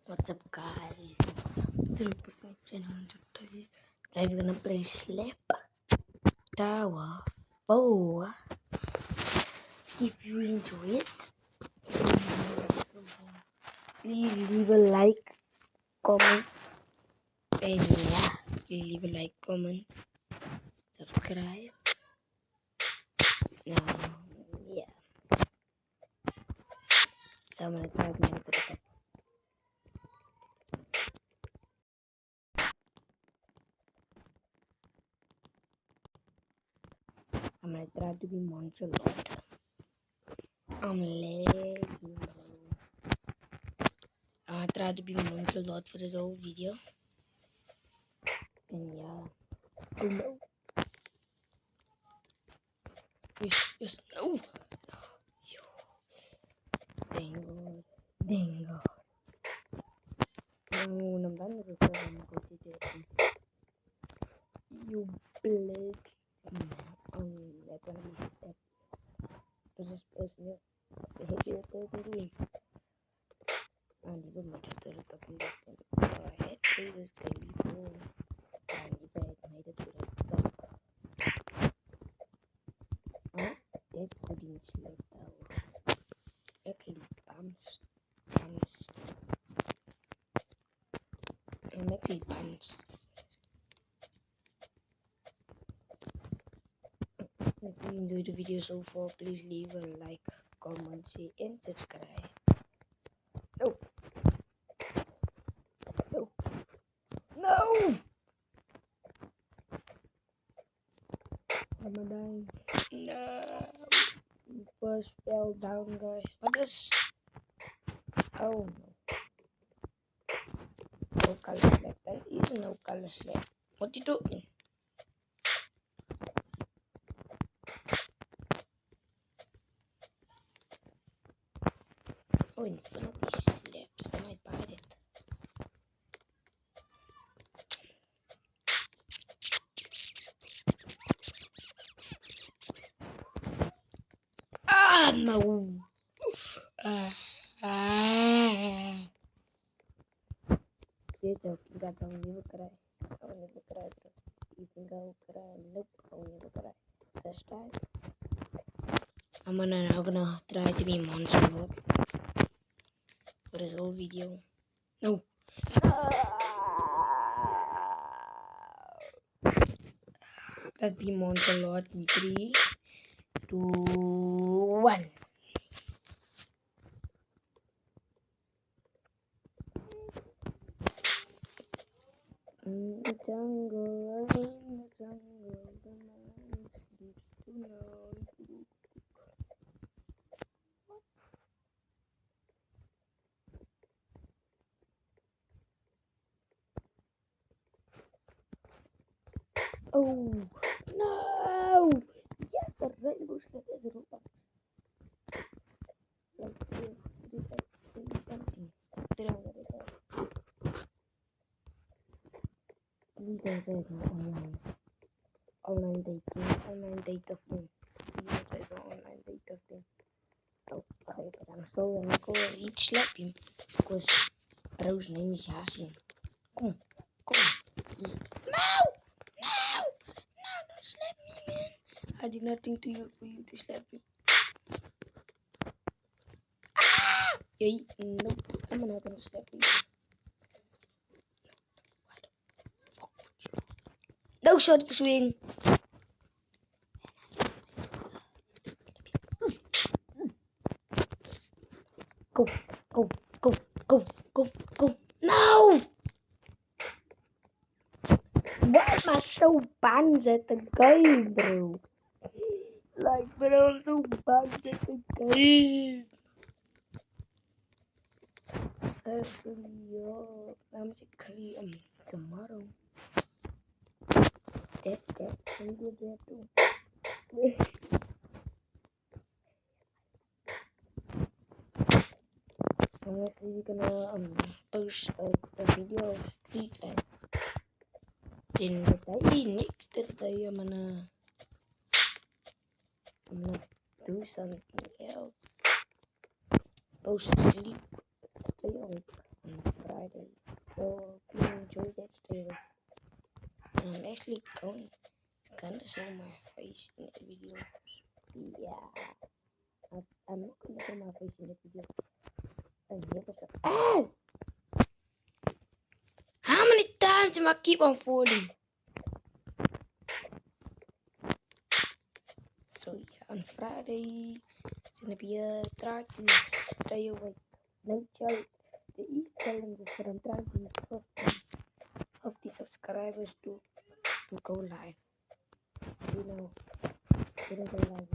What's up, guys? Today we're gonna play Slap Tower 4. If you enjoy it, please leave a like, comment, and please leave a like, comment, subscribe. Yeah. So I'm gonna try to make it. I'm gonna try to be Monster Lord. I'm lagging, bro. I'm gonna try to be Monster Lord for this whole video. And yeah. Oh no. Yes, no. Dingo. No, I'm done with this. I'm going to do it. You blood. That's gonna be that. This is personal. The heck is that doing? And even much to the talking about them. I had played this game before. And if I had made it to the top. That couldn't slip down. Actually, bumps. I'm actually bumps. If you enjoyed the video so far, please leave a like, comment, share, and subscribe. No! No! No! Am I dying? No! First fell down, guys. What is? Oh no. No color slap. There is no color slap. What you doing? Oh, in front of these slaps, I might bite it. Ah, no! Ah, ah. You're joking, guys. I'll never cry. I'll never cry, bro. You think I'll cry? Nope, I'll never cry. This time, I'm gonna try to be Monster Lord for this whole video. No! Let's be Monster Lord in 3, 2, 1. In the jungle, the man sleeps tonight. Oh no! Yes, the rainbow sled is a robot. Like this, something. Please don't say it's not online. Online dating, online data thing. Please don't say it's not online data thing. Okay, but I'm still gonna go and each slap him because bro's name is Yasin. Come. No! No! No, don't slap me, man. I did nothing to you for you to slap me. Ah! Yay, nope. I'm not gonna slap you. No shot swing. Go. No! Why am I so banned at the game, bro? Like, bro, I'm so banned at the game. Actually, I'm actually tomorrow. That can do that too. I'm actually gonna post a video of street time. Then the day next day I'm gonna do something else. Post sleep, stay on Friday. enjoy that story. I'm actually gonna show my face in the video. Yeah, I'm not gonna show my face in the video. Oh! How many times am I keep on falling? So yeah, on Friday it's gonna be a try to stay awake. No challenge. There is challenges, but I'm trying to get 50 subscribers to go live. You know, didn't go live.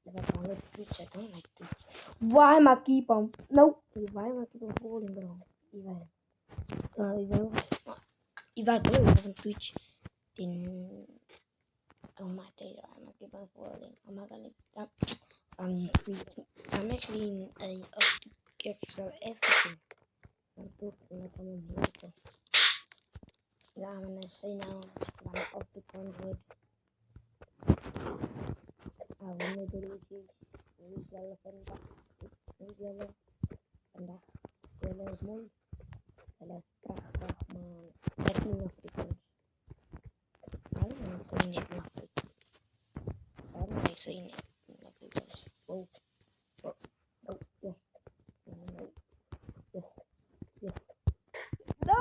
If I download Twitch, I don't like Twitch. Why am I keep on? No. Why am I keep on falling, bro? If I go live on Twitch, then on my day, I'm gonna keep on falling. I'm not gonna. I'm actually in a up to give so everything. I'm talking like I'm in here. Yeah, I'm gonna say now, I'm up to 100. Wanneer de illusie is zelf vandaag. Zelf vandaag. Zelf is mooi. Zelf is prachtig, maar het is niet Afrikaans. Waarom ben ik zo niet Afrikaans? Waarom ben ik zo niet Afrikaans? Wow. Oh, oh, yes. No. Yes. Yes. No!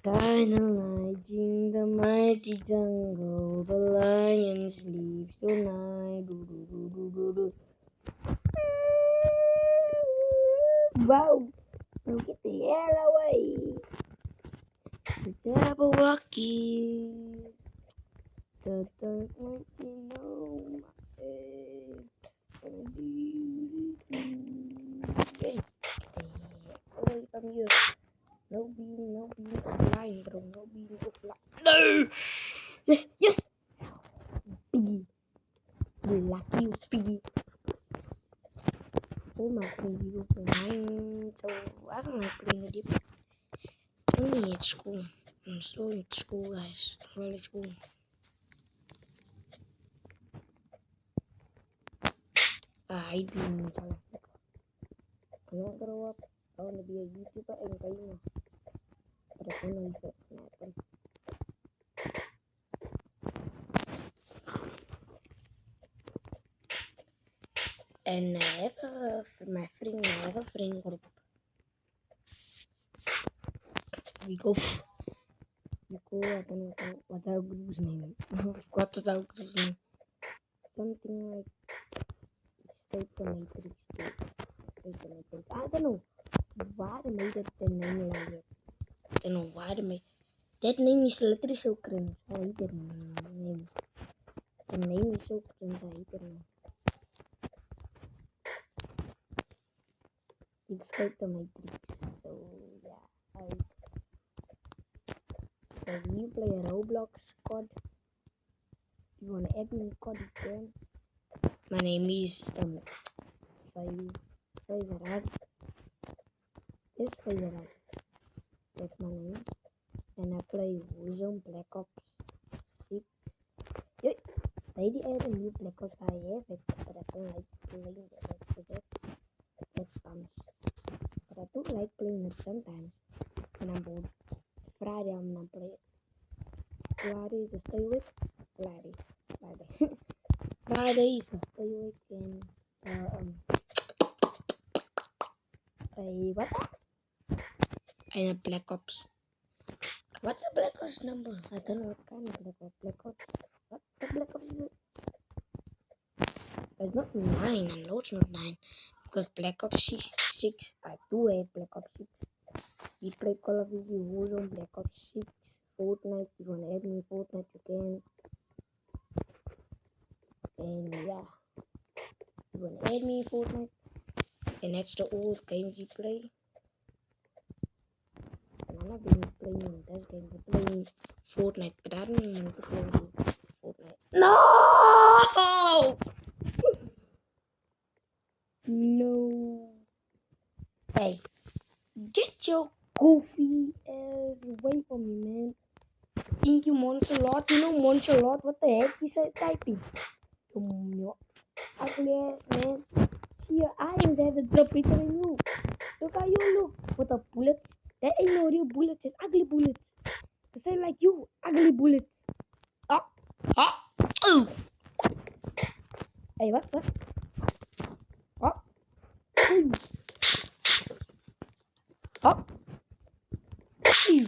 Finalizing the mighty jungle, the lion sleeps tonight. Wow! Now get the hell away! The Jabberwockies! The dark might be no Hey! Away from you! No being offline, bro. No being offline. No! Yes, yes! Piggy. Lucky you, Piggy. Oh my god, you offline. So, I don't like playing with you. Only at school. I'm still at school, guys. Well, at school. I do need to I'm not grow up. I want to be a YouTuber and gamer. But I don't know if it's gonna happen. And I have my friend, I have a friend group. We go, I don't know what our group's name. What was our group's name? Something like Escape the Matrix. Escape the Matrix. I don't know why they made it the name like it. I don't know why they made that name is literally so cringe. I hate that name. The name is so cringe. I hate that name. Escape the Matrix. So yeah, so you play a Roblox code. You want to add me code, you can. My name is Faizarad. Yes, Faizarad. That's my name. And I play Warzone Black Ops 6. Yeah, they added a new Black Ops. I have it, but I don't like playing it because that's fun. But I do like playing it sometimes when I'm bored. Friday I'm not playing. Friday to stay awake. Friday. Friday is to stay awake and what? And a Black Ops. What's the Black Ops number? I don't know what kind of Black Ops. Black Ops. What the Black Ops is it? It's not 9. I know it's not 9. Because Black Ops 6. I do have Black Ops 6. We play Call of Duty Warzone, Black Ops 6, Fortnite. You want to add me Fortnite, you can. And yeah. You want to add me Fortnite. And that's the old games you play. And I'm not been playing those games. I'm playing Fortnite, but I don't want to play Fortnite. No! No. Hey, get your goofy ass away from me, man. Inky Moncelot. You know Moncelot? What the heck is that typing? Your ugly ass man. See your eyes have the bigger than you. Look how you look. What the bullets? That ain't no real bullets. It's ugly bullets. The same like you. Ugly bullets. Oh. Oh. Ooh. Hey, what? Oh. Ooh. Oh. Ooh.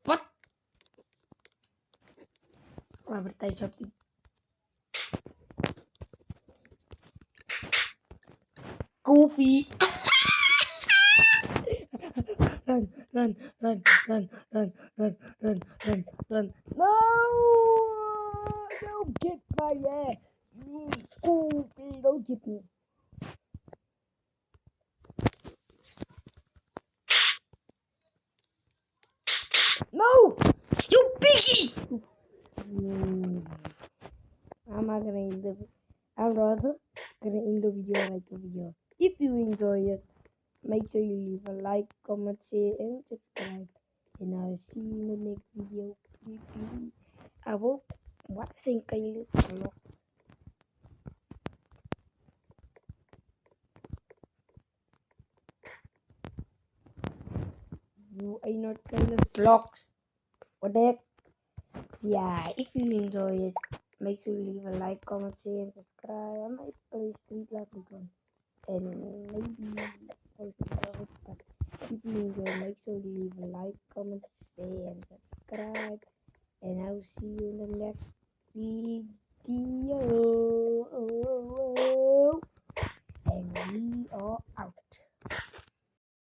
What? Bertai something. Goofy. Run, run, run, run, run, run, run, run, run. No! Don't get my ass. You goofy, don't get me. No! You piggy! I'm not gonna end the I'm rather gonna end the video right over here. If you enjoy it, make sure you leave a like, comment, share, and subscribe. And I'll see you in the next video. I hope what thing can you vlog. You are not Kayla's vlogs. What the heck? Yeah, if you enjoy it, make sure you leave a like, comment, share, and subscribe. I might play Street Level one. And maybe post about it, but if you enjoy, make sure you leave a like, comment, share, and subscribe. And I'll see you in the next video. And we are out.